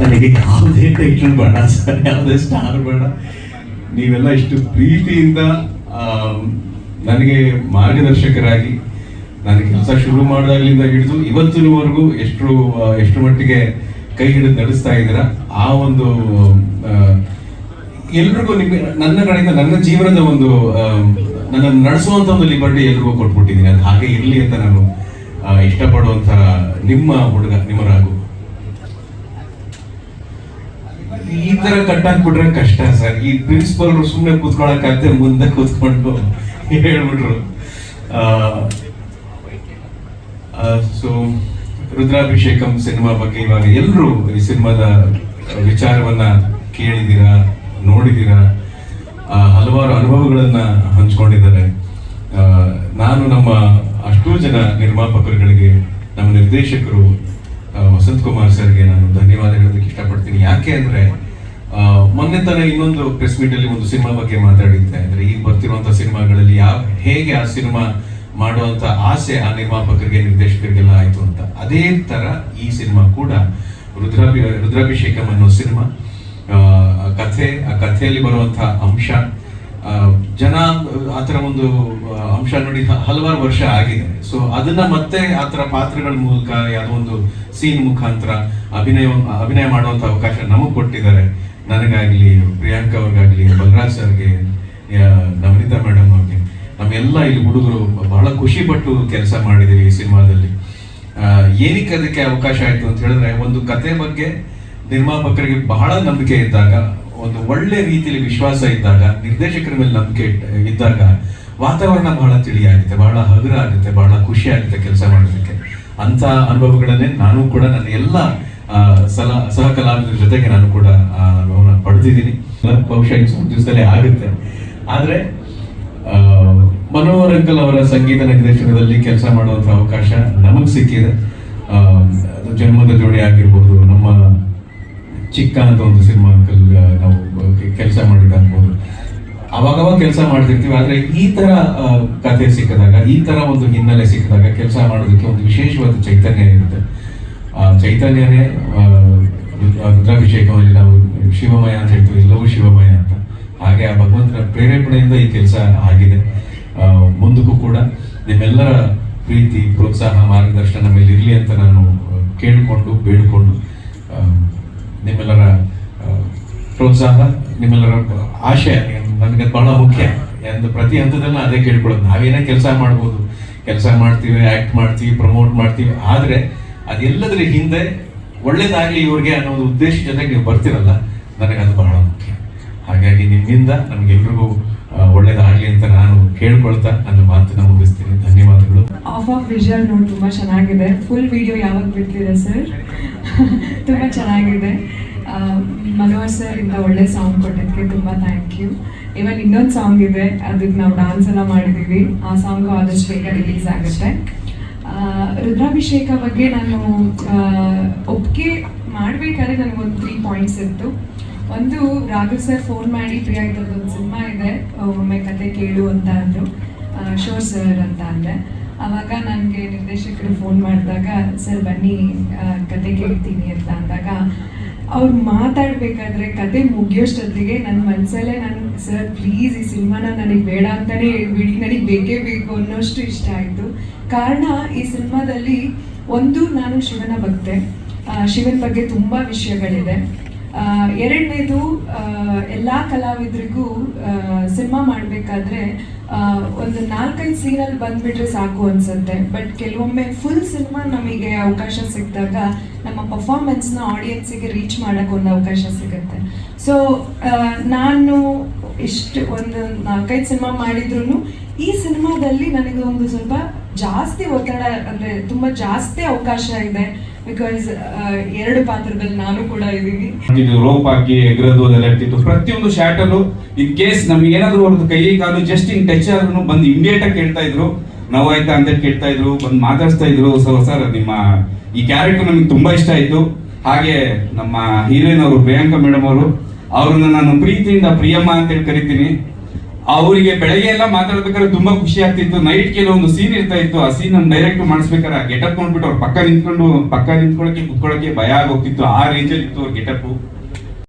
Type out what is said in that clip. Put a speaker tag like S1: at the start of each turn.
S1: ನನಗೆ ಯಾವುದೇ ಟೈಟಲ್ ಬೇಡ ಸರ್, ಯಾವುದೇ ಸ್ಟಾರ್ ಬೇಡ. ನೀವೆಲ್ಲ ಇಷ್ಟು ಪ್ರೀತಿಯಿಂದ ನನಗೆ ಮಾರ್ಗದರ್ಶಕರಾಗಿ ನಾನು ಕೆಲಸ ಶುರು ಮಾಡಿದಾಗಲಿಂದ ಹಿಡಿದು ಇವತ್ತಿನವರೆಗೂ ಎಷ್ಟು ಮಟ್ಟಿಗೆ ಕೈ ಹಿಡಿದು ನಡೆಸ್ತಾ ಇದ್ದೀರಾ. ಆ ಒಂದು ಎಲ್ರಿಗೂ ನಿಮಗೆ ನನ್ನ ಕಡೆಯಿಂದ ನನ್ನ ಜೀವನದ ಒಂದು ನನ್ನ ನಡೆಸುವಂತ ಒಂದು ಲಿಬರ್ಟಿ ಎಲ್ರಿಗೂ ಕೊಟ್ಬಿಟ್ಟಿದ್ದೀನಿ. ಅದು ಹಾಗೆ ಇರಲಿ ಅಂತ ನಾನು ಇಷ್ಟಪಡುವಂತ ನಿಮ್ಮ ಹುಡುಗ, ನಿಮ್ಮ ರಾಘು. ಈ ತರ ಕಟ್ಟಾಕ್ಬಿಟ್ರೆ ಕಷ್ಟ ಸರ್. ಈ ಪ್ರಿನ್ಸಿಪಲ್ ಸುಮ್ಮನೆ ಕೂತ್ಕೊಳಕ್ಕಾಗತ್ತೆ, ಮುಂದೆ ಕೂತ್ಕೊಂಡು ಹೇಳ್ಬಿಟ್ರು. ಸೊ ರುದ್ರಾಭಿಷೇಕಂ ಸಿನಿಮಾ ಬಗ್ಗೆ ಇವಾಗ ಎಲ್ಲರೂ ಈ ಸಿನಿಮಾದ ವಿಚಾರವನ್ನ ಕೇಳಿದ್ದೀರಾ, ನೋಡಿದ್ದೀರಾ, ಹಲವಾರು ಅನುಭವಗಳನ್ನ ಹಂಚ್ಕೊಂಡಿದ್ದಾರೆ. ನಾನು ನಮ್ಮ ಅಷ್ಟೂ ಜನ ನಿರ್ಮಾಪಕರುಗಳಿಗೆ, ನಮ್ಮ ನಿರ್ದೇಶಕರು ವಸಂತ್ ಕುಮಾರ್ ಸರ್ಗೆ ನಾನು ಧನ್ಯವಾದ ಹೇಳೋದಕ್ಕೆ ಇಷ್ಟಪಡ್ತೀನಿ. ಯಾಕೆ ಅಂದ್ರೆ ಮೊನ್ನೆ ತಾನೇ ಇನ್ನೊಂದು ಪ್ರೆಸ್ ಮೀಟ್ ಅಲ್ಲಿ ಒಂದು ಸಿನಿಮಾ ಬಗ್ಗೆ ಮಾತಾಡಿದ್ದೆ. ಅಂದ್ರೆ ಈಗ ಬರ್ತಿರುವಂತ ಸಿನಿಮಾಗಳಲ್ಲಿ ಹೇಗೆ ಆ ಸಿನಿಮಾ ಮಾಡುವಂತ ಆಸೆ ಆ ನಿರ್ಮಾಪಕರಿಗೆ, ನಿರ್ದೇಶಕರಿಗೆಲ್ಲ ಆಯ್ತು ಅಂತ, ಅದೇ ತರ ಈ ಸಿನಿಮಾ ಕೂಡ ರುದ್ರಾಭಿಷೇಕಂ ಅನ್ನೋ ಸಿನಿಮಾ ಕಥೆ, ಆ ಕಥೆಯಲ್ಲಿ ಬರುವಂತಹ ಅಂಶ, ಜನ ಆತರ ಒಂದು ಅಂಶ ನೋಡಿ ಹಲವಾರು ವರ್ಷ ಆಗಿದೆ. ಸೊ ಅದನ್ನ ಮತ್ತೆ ಆತರ ಪಾತ್ರಗಳ ಮೂಲಕ ಯಾವುದೋ ಒಂದು ಸೀನ್ ಮುಖಾಂತರ ಅಭಿನಯ ಮಾಡುವಂತ ಅವಕಾಶ ನಮಗ್ ಕೊಟ್ಟಿದ್ದಾರೆ. ನನಗಾಗ್ಲಿ, ಪ್ರಿಯಾಂಕಾ ಅವ್ರಿಗಾಗ್ಲಿ, ಬಲರಾಜ್ ಸರ್ಗೆ, ನವನಿತಾ ಮೇಡಮ್ ಅವ್ರಿಗೆ, ನಮ್ಮೆಲ್ಲ ಇಲ್ಲಿ ಹುಡುಗರು ಬಹಳ ಖುಷಿ ಪಟ್ಟು ಕೆಲಸ ಮಾಡಿದೀವಿ ಈ ಸಿನಿಮಾದಲ್ಲಿ. ಏನಕ್ಕೆ ಅದಕ್ಕೆ ಅವಕಾಶ ಆಯ್ತು ಅಂತ ಹೇಳಿದ್ರೆ, ಒಂದು ಕತೆ ಬಗ್ಗೆ ನಿರ್ಮಾಪಕರಿಗೆ ಬಹಳ ನಂಬಿಕೆ ಇದ್ದಾಗ, ಒಂದು ಒಳ್ಳೆ ರೀತಿಯಲ್ಲಿ ವಿಶ್ವಾಸ ಇದ್ದಾಗ, ನಿರ್ದೇಶಕರ ಮೇಲೆ ನಂಬಿಕೆ ಇದ್ದಾಗ ವಾತಾವರಣ ಬಹಳ ತಿಳಿಯಾಗುತ್ತೆ, ಬಹಳ ಹಗುರ ಆಗುತ್ತೆ, ಬಹಳ ಖುಷಿ ಆಗುತ್ತೆ ಕೆಲಸ ಮಾಡೋದಕ್ಕೆ. ಅಂತ ಅನುಭವಗಳನ್ನೇ ನಾನು ಕೂಡ ನನ್ನ ಎಲ್ಲ ಸಹ ಕಲಾವಿದರ ಜೊತೆಗೆ ನಾನು ಕೂಡ ಅನುಭವನ ಪಡೆದಿದ್ದೀನಿ. ಬಹುಶಃ ಒಂದು ದಿವಸದಲ್ಲೇ ಆಗುತ್ತೆ. ಆದ್ರೆ ಮನೋಹರ್ ಅಂಕಲ್ ಅವರ ಸಂಗೀತ ನಿರ್ದೇಶನದಲ್ಲಿ ಕೆಲಸ ಮಾಡುವಂತ ಅವಕಾಶ ನಮಗ್ ಸಿಕ್ಕಿದೆ. ಜನ್ಮದ ಜೋಡಿ ಆಗಿರ್ಬೋದು, ನಮ್ಮ ಚಿಕ್ಕ ಅಂತ ಒಂದು ಸಿನಿಮಾ ನಾವು ಕೆಲಸ ಮಾಡಿದಾಗ್ಬೋದು, ಅವಾಗವಾಗ ಕೆಲಸ ಮಾಡ್ತಿರ್ತೀವಿ. ಆದ್ರೆ ಈ ತರ ಕಥೆ ಸಿಕ್ಕಿದಾಗ, ಈ ತರ ಒಂದು ಹಿನ್ನೆಲೆ ಸಿಕ್ಕಿದಾಗ ಕೆಲಸ ಮಾಡೋದಕ್ಕೆ ಒಂದು ವಿಶೇಷವಾದ ಚೈತನ್ಯ ಇರುತ್ತೆ. ಆ ಚೈತನ್ಯನೇ ರುದ್ರಾಭಿಷೇಕದಲ್ಲಿ ನಾವು ಶಿವಮಯ ಅಂತ ಹೇಳ್ತೀವಿ, ಎಲ್ಲವೂ ಶಿವಮಯ ಅಂತ. ಹಾಗೆ ಆ ಭಗವಂತನ ಪ್ರೇರೇಪಣೆಯಿಂದ ಈ ಕೆಲಸ ಆಗಿದೆ. ಮುಂದಕ್ಕೂ ಕೂಡ ನಿಮ್ಮೆಲ್ಲರ ಪ್ರೀತಿ, ಪ್ರೋತ್ಸಾಹ, ಮಾರ್ಗದರ್ಶನ ನಮ್ಮ ಮೇಲೆ ಇರಲಿ ಅಂತ ನಾನು ಕೇಳಿಕೊಂಡು ಬೇಡಿಕೊಂಡು, ನಿಮ್ಮೆಲ್ಲರ ಪ್ರೋತ್ಸಾಹ, ನಿಮ್ಮೆಲ್ಲರ ಆಶಯ ನನಗೆ ಬಹಳ ಮುಖ್ಯ. ಪ್ರತಿ ಹಂತದಲ್ಲೂ ಅದೇ ಕೇಳ್ಕೊಳ್ಳೋದು. ನಾವೇನೇ ಕೆಲಸ ಮಾಡ್ಬೋದು, ಕೆಲಸ ಮಾಡ್ತೀವಿ, ಆಕ್ಟ್ ಮಾಡ್ತೀವಿ, ಪ್ರಮೋಟ್ ಮಾಡ್ತೀವಿ, ಆದ್ರೆ ಅದೆಲ್ಲದ್ರ ಹಿಂದೆ ಒಳ್ಳೇದಾಗ್ಲಿ ಇವ್ರಿಗೆ ಅನ್ನೋ ಒಂದು ಉದ್ದೇಶ ಜೊತೆಗೆ ನೀವು ಬರ್ತಿರಲ್ಲ, ನನಗೆ ಅದು ಬಹಳ ಮುಖ್ಯ. ಹಾಗಾಗಿ ನಿಮ್ಮಿಂದ ನಮ್ಗೆಲ್ರಿಗೂ ಒಳ್ಳೇದಾಗ್ಲಿ ಅಂತ ನಾನು ಕೇಳ್ಕೊಳ್ತಾ ನನ್ನ ಮಾತನ್ನ ಮುಗಿಸ್ತೀನಿ. ಧನ್ಯವಾದಗಳು.
S2: ಆಫ್ ವಿಜುವಲ್ ನೋಡಿ ತುಂಬಾ ಚೆನ್ನಾಗಿದೆ. ಫುಲ್ ವಿಡಿಯೋ ಯಾವಾಗ ಬಿಡ್ತೀರಾ ಸರ್? ತುಂಬಾ ಚೆನ್ನಾಗಿದೆ. ಮನೋಹರ್ ಸರ್ ಇಂದ ಒಳ್ಳೆ ಸಾಂಗ್ ಕೊಟ್ಟಿದ್ದಕ್ಕೆ ತುಂಬಾ ಥ್ಯಾಂಕ್ ಯು. ಇವನ್ ಇನ್ನೊಂದು ಸಾಂಗ್ ಇದೆ, ಅದಕ್ಕೆ ನಾವು ಡಾನ್ಸ್ ಎಲ್ಲ ಮಾಡಿದೀವಿ. ಆ ಸಾಂಗು ಆದಷ್ಟು ಬೇಗ ರಿಲೀಸ್ ಆಗುತ್ತೆ. ರುದ್ರಾಭಿಷೇಕ ಬಗ್ಗೆ ನಾನು ಒಪ್ಪಿಗೆ ಮಾಡಬೇಕಾದ್ರೆ ನನಗೊಂದು 3 ಪಾಯಿಂಟ್ಸ್ ಇತ್ತು. ಒಂದು, ರಾಘವ್ ಸರ್ ಫೋನ್ ಮಾಡಿ, ಪ್ರಿಯಾ ಇದೊಂದು ಸಿನಿಮಾ ಇದೆ, ಒಮ್ಮೆ ಕತೆ ಕೇಳು ಅಂತ ಅಂದರು. ಶೋರ್ ಸರ್ ಅಂತ ಅಂದೆ. ಆವಾಗ ನನಗೆ ನಿರ್ದೇಶಕರು ಫೋನ್ ಮಾಡಿದಾಗ, ಸರ್ ಬನ್ನಿ ಕತೆ ಕೇಳ್ತೀನಿ ಅಂತ ಅಂದಾಗ, ಅವ್ರು ಮಾತಾಡಬೇಕಾದ್ರೆ ಕತೆ ಮುಗಿಯೋಷ್ಟೊತ್ತಿಗೆ ನನ್ನ ಮನಸ್ಸಲ್ಲೇ ನಾನು, ಸರ್ ಪ್ಲೀಸ್ ಈ ಸಿನಿಮಾನ ನನಗೆ ಬೇಡ ಅಂತಲೇ ಹೇಳ್ಬಿಡಿ, ನನಗೆ ಬೇಕೇ ಬೇಕು ಅನ್ನೋಷ್ಟು ಇಷ್ಟ ಆಯಿತು. ಕಾರಣ, ಈ ಸಿನಿಮಾದಲ್ಲಿ ಒಂದು, ನಾನು ಶಿವನ ಭಕ್ತೆ, ಶಿವನ ಬಗ್ಗೆ ತುಂಬ ವಿಷಯಗಳಿದೆ. ಎರಡನೇದು, ಎಲ್ಲ ಕಲಾವಿದರಿಗೂ ಸಿನಿಮಾ ಮಾಡಬೇಕಾದ್ರೆ ಒಂದು 4-5 ಸೀನಲ್ಲಿ ಬಂದ್ಬಿಟ್ರೆ ಸಾಕು ಅನ್ಸುತ್ತೆ. ಬಟ್ ಕೆಲವೊಮ್ಮೆ ಫುಲ್ ಸಿನಿಮಾ ನಮಗೆ ಅವಕಾಶ ಸಿಕ್ಕಿದಾಗ ನಮ್ಮ ಪರ್ಫಾರ್ಮೆನ್ಸ್ನ ಆಡಿಯನ್ಸಿಗೆ ರೀಚ್ ಮಾಡೋಕ್ಕೆ ಒಂದು ಅವಕಾಶ ಸಿಗುತ್ತೆ. ಸೊ ನಾನು ಇಷ್ಟು ಒಂದು 4-5 ಸಿನಿಮಾ ಮಾಡಿದ್ರು ಈ ಸಿನಿಮಾದಲ್ಲಿ ನನಗೆ ಒಂದು ಸ್ವಲ್ಪ ಜಾಸ್ತಿ ಒತ್ತಡ, ಅಂದರೆ ತುಂಬ ಜಾಸ್ತಿ ಅವಕಾಶ ಇದೆ. ಬಿಕಾಸ್ 2 ಪಾತ್ರದಲ್ಲಿ ನಾನು ಕೂಡ ಇದ್ದೀನಿ.
S3: ರೋಪ್ ಹಾಕಿ ಎಗರದು ಅದೆಲ್ಲ ಇರ್ತಿತ್ತು. ಪ್ರತಿಯೊಂದು ಶಾರ್ಟಲ್ಲೂ ಇನ್ ಕೇಸ್ ನಮ್ಗೆ ಏನಾದ್ರು ಅವ್ರದ್ದು ಕೈ ಕಾಲು ಜಸ್ಟ್ ಇನ್ ಟಚ್ ಆದ್ರೂ ಬಂದು ಇಮಿಡಿಯೇಟ್ ಆಗಿ ಕೇಳ್ತಾ ಇದ್ರು, ನೋವಾಯ್ತಾ ಅಂತ ಕೇಳ್ತಾ ಇದ್ರು, ಬಂದು ಮಾತಾಡ್ಸ್ತಾ ಇದ್ರು. ಸರ್ ನಿಮ್ಮ ಈ ಕ್ಯಾರೆಕ್ಟರ್ ನಮ್ಗೆ ತುಂಬಾ ಇಷ್ಟ ಆಯ್ತು. ಹಾಗೆ ನಮ್ಮ ಹೀರೋಯಿನ್ ಅವರು ಪ್ರಿಯಾಂಕಾ ಮೇಡಮ್ ಅವ್ರನ್ನ ನಾನು ಪ್ರೀತಿಯಿಂದ ಪ್ರಿಯಮ್ಮ ಅಂತೇಳಿ ಕರಿತೀನಿ. ಅವರಿಗೆ ಬೆಳಗ್ಗೆ ಎಲ್ಲ ಮಾತಾಡ್ಬೇಕಾದ್ರೆ ತುಂಬಾ ಖುಷಿ ಆಗ್ತಿತ್ತು. ನೈಟ್ ಕೆಲವೊಂದು ಸೀನ್ ಇರ್ತಾ ಇತ್ತು, ಆ ಸೀನ್ ನಮ್ ಡೈರೆಕ್ಟ್ ಮಾಡಿಸ್ಬೇಕಾದ್ರೆ ಆ ಗೆಟಪ್ ನೋಡ್ಬಿಟ್ಟು ಅವ್ರ ಪಕ್ಕ ನಿಂತ್ಕೊಳ್ಳೋಕೆ ಕುತ್ಕೊಳ್ಳೋಕೆ ಭಯ ಆಗೋಗ್ತಿತ್ತು. ಆ ರೇಂಜಲ್ಲಿ ಇತ್ತು ಅವ್ರ ಗೆಟಪ್.